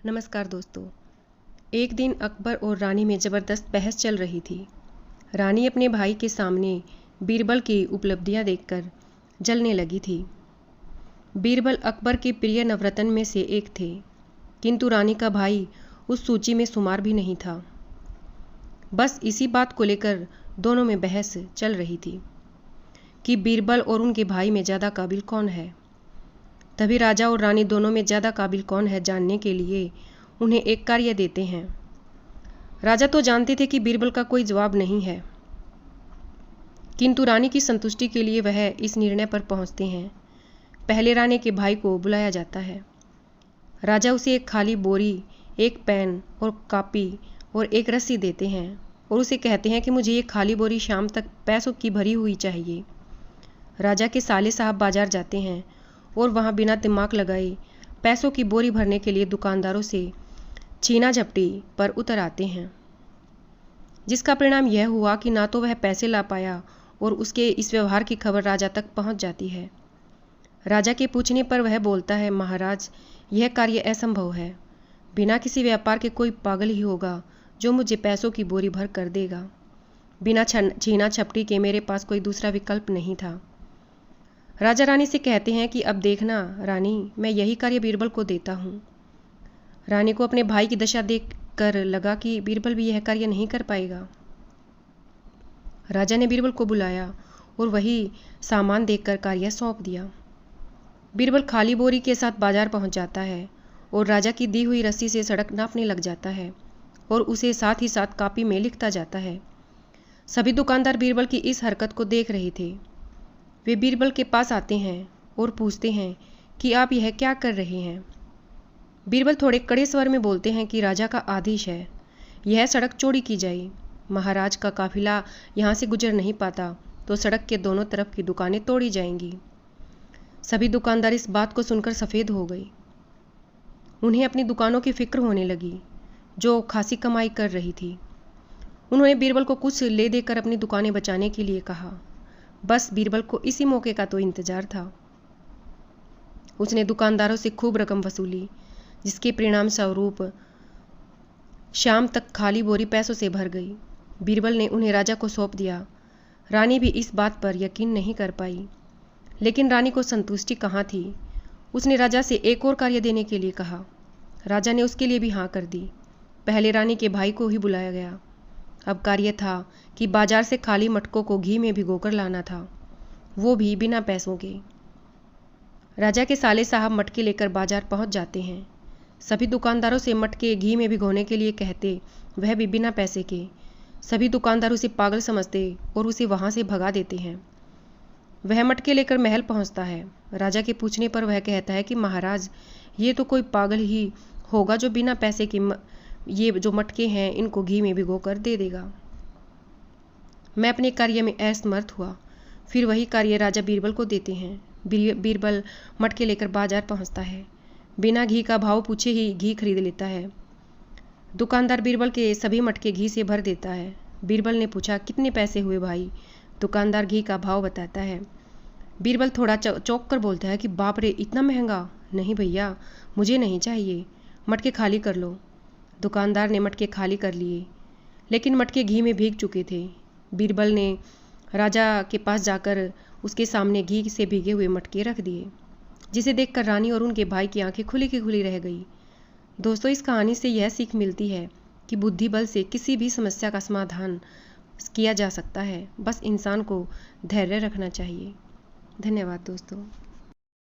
नमस्कार दोस्तों। एक दिन अकबर और रानी में ज़बरदस्त बहस चल रही थी। रानी अपने भाई के सामने बीरबल की उपलब्धियां देखकर जलने लगी थी। बीरबल अकबर के प्रिय नवरत्न में से एक थे, किंतु रानी का भाई उस सूची में शुमार भी नहीं था। बस इसी बात को लेकर दोनों में बहस चल रही थी कि बीरबल और उनके भाई में ज़्यादा काबिल कौन है। तभी राजा और रानी दोनों में ज़्यादा काबिल कौन है जानने के लिए उन्हें एक कार्य देते हैं। राजा तो जानते थे कि बीरबल का कोई जवाब नहीं है, किंतु रानी की संतुष्टि के लिए वह इस निर्णय पर पहुंचते हैं। पहले रानी के भाई को बुलाया जाता है। राजा उसे एक खाली बोरी, एक पेन और कापी और एक रस्सी देते हैं और उसे कहते हैं कि मुझे ये खाली बोरी शाम तक पैसों की भरी हुई चाहिए। राजा के साले साहब बाजार जाते हैं और वहाँ बिना दिमाग लगाए पैसों की बोरी भरने के लिए दुकानदारों से छीना झपटी पर उतर आते हैं, जिसका परिणाम यह हुआ कि ना तो वह पैसे ला पाया और उसके इस व्यवहार की खबर राजा तक पहुंच जाती है। राजा के पूछने पर वह बोलता है, महाराज, यह कार्य असंभव है। बिना किसी व्यापार के कोई पागल ही होगा जो मुझे पैसों की बोरी भर कर देगा। बिना छीना झपटी के मेरे पास कोई दूसरा विकल्प नहीं था। राजा रानी से कहते हैं कि अब देखना रानी, मैं यही कार्य बीरबल को देता हूँ। रानी को अपने भाई की दशा देख कर लगा कि बीरबल भी यह कार्य नहीं कर पाएगा। राजा ने बीरबल को बुलाया और वही सामान देखकर कार्य सौंप दिया। बीरबल खाली बोरी के साथ बाजार पहुंच जाता है और राजा की दी हुई रस्सी से सड़क नापने लग जाता है और उसे साथ ही साथ कापी में लिखता जाता है। सभी दुकानदार बीरबल की इस हरकत को देख रहे थे। वे बीरबल के पास आते हैं और पूछते हैं कि आप यह क्या कर रहे हैं। बीरबल थोड़े कड़े स्वर में बोलते हैं कि राजा का आदेश है, यह सड़क चौड़ी की जाए। महाराज का काफिला यहाँ से गुजर नहीं पाता तो सड़क के दोनों तरफ की दुकानें तोड़ी जाएंगी। सभी दुकानदार इस बात को सुनकर सफ़ेद हो गए। उन्हें अपनी दुकानों की फिक्र होने लगी जो खासी कमाई कर रही थी। उन्होंने बीरबल को कुछ ले देकर अपनी दुकानें बचाने के लिए कहा। बस बीरबल को इसी मौके का तो इंतजार था। उसने दुकानदारों से खूब रकम वसूली, जिसके परिणाम स्वरूप शाम तक खाली बोरी पैसों से भर गई। बीरबल ने उन्हें राजा को सौंप दिया। रानी भी इस बात पर यकीन नहीं कर पाई, लेकिन रानी को संतुष्टि कहाँ थी। उसने राजा से एक और कार्य देने के लिए कहा। राजा ने उसके लिए भी हाँ कर दी। पहले रानी के भाई को ही बुलाया गया। अब कार्य था कि बाजार से खाली मटकों को घी में भिगोकर लाना था, वो भी बिना पैसों के। राजा के साले साहब मटके लेकर बाजार पहुंच जाते हैं। सभी दुकानदारों से मटके घी में भिगोने के लिए कहते, वह भी बिना पैसे के। सभी दुकानदार उसे पागल समझते और उसे वहां से भगा देते हैं। वह मटके लेकर महल पहुंचता है। राजा के पूछने पर वह कहता है कि महाराज, ये तो कोई पागल ही होगा जो बिना पैसे के ये जो मटके हैं इनको घी में भिगोकर दे देगा। मैं अपने कार्य में असमर्थ हुआ। फिर वही कार्य राजा बीरबल को देते हैं। बीरबल मटके लेकर बाजार पहुंचता है। बिना घी का भाव पूछे ही घी खरीद लेता है। दुकानदार बीरबल के सभी मटके घी से भर देता है। बीरबल ने पूछा, कितने पैसे हुए भाई? दुकानदार घी का भाव बताता है। बीरबल थोड़ा चौंक कर बोलता है कि बाप रे, इतना महंगा? नहीं भैया, मुझे नहीं चाहिए, मटके खाली कर लो। दुकानदार ने मटके खाली कर लिए, लेकिन मटके घी में भीग चुके थे। बीरबल ने राजा के पास जाकर उसके सामने घी से भीगे हुए मटके रख दिए, जिसे देखकर रानी और उनके भाई की आंखें खुली की खुली रह गई। दोस्तों, इस कहानी से यह सीख मिलती है कि बुद्धि बल से किसी भी समस्या का समाधान किया जा सकता है। बस इंसान को धैर्य रखना चाहिए। धन्यवाद दोस्तों।